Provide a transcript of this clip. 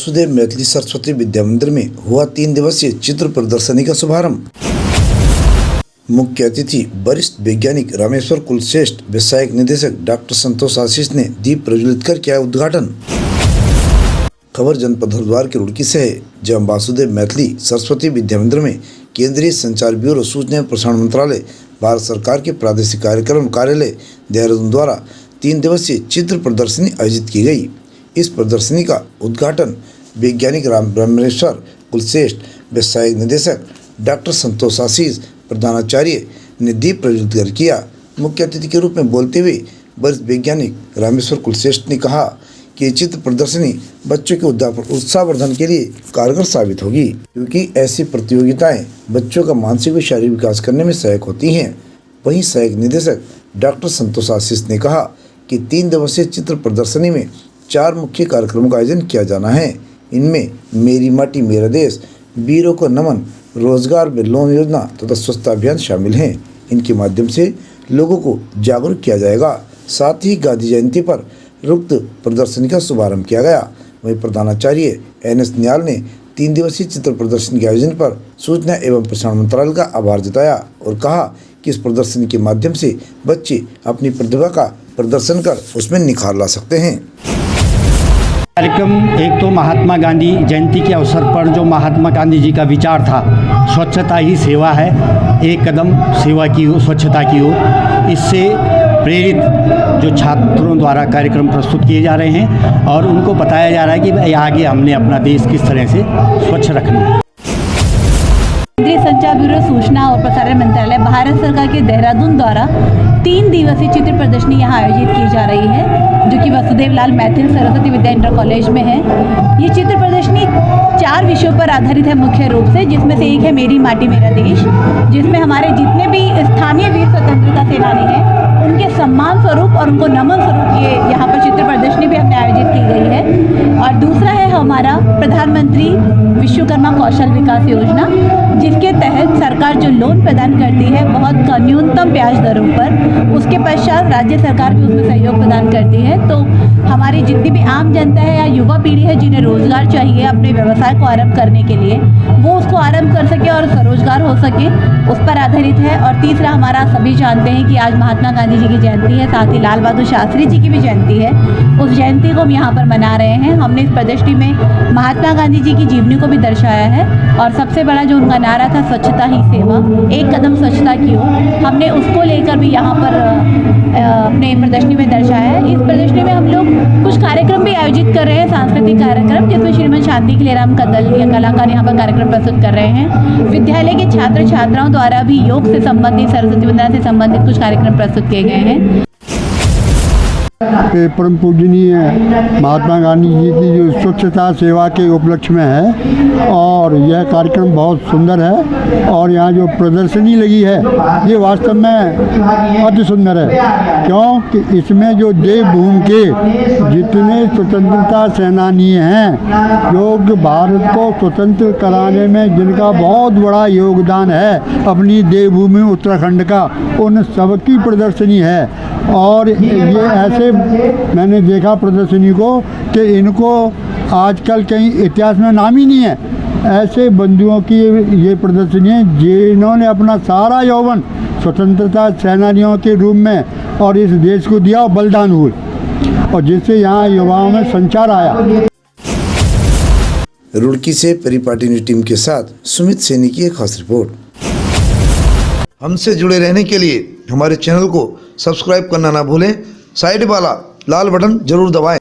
वासुदेव मैथिली सरस्वती विद्या मंदिर में हुआ 3 दिवसीय चित्र प्रदर्शनी का शुभारंभ। मुख्य अतिथि वरिष्ठ वैज्ञानिक रामेश्वर कुलश्रेष्ठ, व्यवसायिक निदेशक डॉक्टर संतोष आशीष ने दीप प्रज्वलित कर किया उद्घाटन। खबर जनपद हरिद्वार के रुड़की से है, जहां वासुदेव मैथिली सरस्वती विद्या मंदिर में केंद्रीय संचार ब्यूरो, सूचना एवं प्रसारण मंत्रालय, भारत सरकार के प्रादेशिक कार्यक्रम कार्यालय देहरादून द्वारा 3 दिवसीय चित्र प्रदर्शनी आयोजित की गई। इस प्रदर्शनी का उद्घाटन वैज्ञानिक रामेश्वर कुलश्रेष्ठ, व्यवसायिक निदेशक डॉक्टर संतोष आशीष, प्रधानाचार्य ने दीप प्रज्वलित कर किया। मुख्य अतिथि के रूप में बोलते हुए वरिष्ठ वैज्ञानिक रामेश्वर कुलश्रेष्ठ ने कहा कि ये चित्र प्रदर्शनी बच्चों के उत्साहवर्धन के लिए कारगर साबित होगी, क्योंकि ऐसी प्रतियोगिताएं बच्चों का मानसिक व शारीरिक विकास करने में सहायक होती हैं। वहीं सहायक निदेशक डॉक्टर संतोष आशीष ने कहा कि 3 दिवसीय चित्र प्रदर्शनी में 4 मुख्य कार्यक्रमों का आयोजन किया जाना है। इनमें मेरी माटी मेरा देश, वीरों को नमन, रोजगार में लोन योजना तथा स्वच्छता अभियान शामिल हैं। इनके माध्यम से लोगों को जागरूक किया जाएगा। साथ ही गांधी जयंती पर उक्त प्रदर्शनी का शुभारंभ किया गया। वहीं प्रधानाचार्य NS नियाल ने 3 दिवसीय चित्र प्रदर्शनी के आयोजन पर सूचना एवं प्रसारण मंत्रालय का आभार जताया और कहा कि इस प्रदर्शनी के माध्यम से बच्चे अपनी प्रतिभा का प्रदर्शन कर उसमें निखार ला सकते हैं। कार्यक्रम एक तो महात्मा गांधी जयंती के अवसर पर जो महात्मा गांधी जी का विचार था, स्वच्छता ही सेवा है, एक कदम सेवा की ओर, स्वच्छता की ओर, इससे प्रेरित जो छात्रों द्वारा कार्यक्रम प्रस्तुत किए जा रहे हैं और उनको बताया जा रहा है कि भाई आगे हमने अपना देश किस तरह से स्वच्छ रखना है। केंद्रीय संचार ब्यूरो, सूचना और प्रसारण मंत्रालय, भारत सरकार के देहरादून द्वारा 3 दिवसीय चित्र प्रदर्शनी यहाँ आयोजित की जा रही है, जो कि वासुदेव लाल मैथिल सरस्वती विद्या इंटर कॉलेज में है। ये चित्र प्रदर्शनी 4 विषयों पर आधारित है मुख्य रूप से, जिसमें से एक है मेरी माटी मेरा देश, जिसमें हमारे जितने भी स्थानीय वीर स्वतंत्रता सेनानी हैं उनके सम्मान स्वरूप और उनको नमन स्वरूप ये यहाँ पर चित्र प्रदर्शनी भी हमने आयोजित की गई है। और दूसरा है हमारा प्रधानमंत्री विश्वकर्मा कौशल विकास योजना, जिसके तहत सरकार जो लोन प्रदान करती है बहुत न्यूनतम ब्याज दरों पर, उसके पश्चात राज्य सरकार भी उसमें सहयोग प्रदान करती है। तो हमारी जितनी भी आम जनता है या युवा पीढ़ी है जिन्हें रोजगार चाहिए अपने व्यवसाय को आरंभ करने के लिए, वो उसको आरंभ कर सके और स्वरोजगार हो सके, उस पर आधारित है। और तीसरा, हमारा सभी जानते हैं कि आज महात्मा गांधी जी की जयंती है, साथ ही लाल बहादुर शास्त्री जी की भी जयंती है। उस जयंती को हम यहाँ पर मना रहे हैं। हमने इस प्रदर्शनी में महात्मा गांधी जी की जीवनी को भी दर्शाया है और सबसे बड़ा जो उनका नारा था, स्वच्छता ही सेवा, एक कदम स्वच्छता की ओर, हमने उसको लेकर भी यहाँ पर अपने प्रदर्शनी में दर्शाया है। इस प्रदर्शनी में हम लोग कुछ कार्यक्रम भी आयोजित कर रहे हैं, सांस्कृतिक कार्यक्रम, जिसमें श्रीमन शांति खिलेराम का दल या कलाकार यहाँ पर कार्यक्रम प्रस्तुत कर रहे हैं। विद्यालय के छात्र छात्राओं द्वारा भी योग से संबंधित, सरस्वती वंदना से संबंधित कुछ कार्यक्रम प्रस्तुत किए गए हैं। परम पूजनीय महात्मा गांधी जी की जो स्वच्छता सेवा के उपलक्ष्य में है और यह कार्यक्रम बहुत सुंदर है। और यहाँ जो प्रदर्शनी लगी है ये वास्तव में अति सुंदर है, क्योंकि इसमें जो देवभूमि के जितने स्वतंत्रता सेनानी हैं, जो भारत को स्वतंत्र कराने में जिनका बहुत बड़ा योगदान है अपनी देवभूमि उत्तराखंड का, उन सबकी प्रदर्शनी है। और ये ऐसे मैंने देखा प्रदर्शनी को कि इनको आजकल कहीं इतिहास में नाम ही नहीं है। ऐसे बंधुओं की ये प्रदर्शनी है जिन्होंने अपना सारा यौवन स्वतंत्रता सेनानियों के रूप में और इस देश को दिया और बलिदान हुए, और जिससे यहाँ युवाओं में संचार आया। रुड़की से परिपाटी न्यूज़ टीम के साथ सुमित सैनी की एक खास रिपोर्ट। हमसे जुड़े रहने के लिए हमारे चैनल को सब्सक्राइब करना ना भूलें, साइड वाला लाल बटन जरूर दबाएं।